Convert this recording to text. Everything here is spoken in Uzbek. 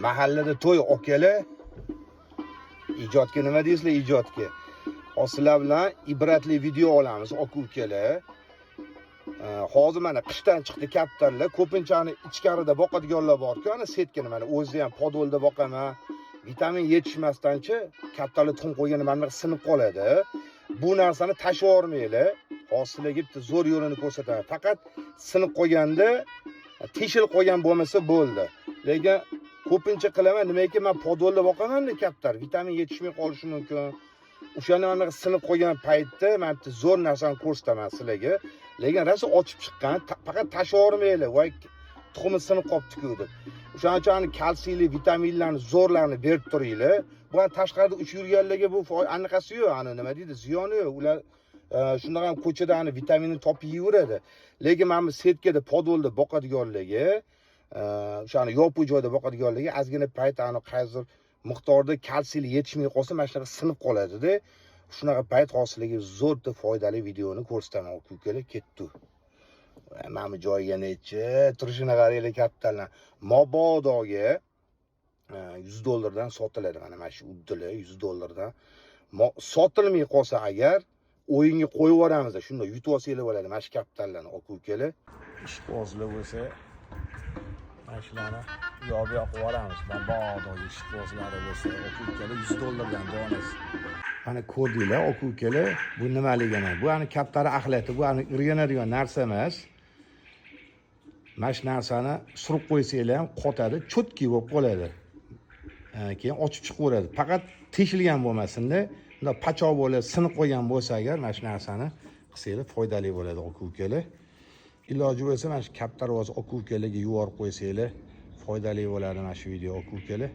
mahallada to'y okeli ijodga nima deysizlar ijodga sizlar bilan ibratli video olamiz ukalar. Hozir mana qishdan chiqdi kaptarlar, ko'pinchani ichkarida boqadiganlar bor-ku, ana setkani mana o'zi ham podolda boqaman. Vitamin yetishmasdanchi kaptarlar tuxum qo'ygani mana sinib qoladi. Bu narsani tashlab yormaylar. Hozir sizlarga bitta zo'r yo'lini ko'rsataman. Faqat sinib qolganda teshilib qolgan bo'lmasa bo'ldi. Lekin ko'pincha qilaman, nimaiki men podolda boqaman-da kaptar, vitamin yetishmay qolishi mumkin. O'shani mana sinib qolgan paytda men bitta zo'r narsani ko'rsataman sizlarga. Lekin rosa ochib chiqqan, faqat tashlab yormaylar. Voy, tuxumi sinib qolibdi-ku deb. O'shaning uchun kalsiyli, vitaminlarni zo'rlarni berib turinglar. Bu ham tashqarida uchib yurganlarga bu anaqasi yo'q, ana nima deydi, ziyoni yo'q. Ular shunday ham ko'chada ana vitaminni topib yeyveradi. Lekin men bu setkada, podolda boqadiganlarga, o'shani yopiq joyda boqadiganlarga ozgina payt ana qaysidir miqdorda kalsiyli yetishmay qolsa, mana shunaqa sinib qoladi-da. Shunaqa payt hosiliga zo'rda foydali videoni ko'rsataman ukalar, ketdi. Mana bu joyga necha turishini qaranglar kaptarlar. Mobodoga $100 sotiladi mana shu uddilar $100. Sotilmay qolsa agar o'yinga qo'yib yuboramiz, shunda yutib olsanglar bo'ladi mana shu kaptarlarni ukalar. Ishqibozlar bo'lsa mana shularni yo'q qilib Mobodoga ishqibozlari bo'lsa ukalar $100 donasi. Mana ko'rdinglar ukalar, bu nimaligini. Bu ani kaptari axlati, bu ani o'rganadigan narsa emas. Mana shu narsani surib qo'ysanglar ham qotadi, cho'tki bo'lib qoladi. Keyin ochib chiqaveradi. Faqat teshilgan bo'lmasin-da, unda pachoq bo'lib, sinib qolgan bo'lsa agar mana shu narsani qilsanglar foydali bo'ladi ukalar. Iloji bo'lsa mana shu kaptar o'zi ukalarga yuborib qo'ysanglar foydali bo'ladi mana shu video ukalar.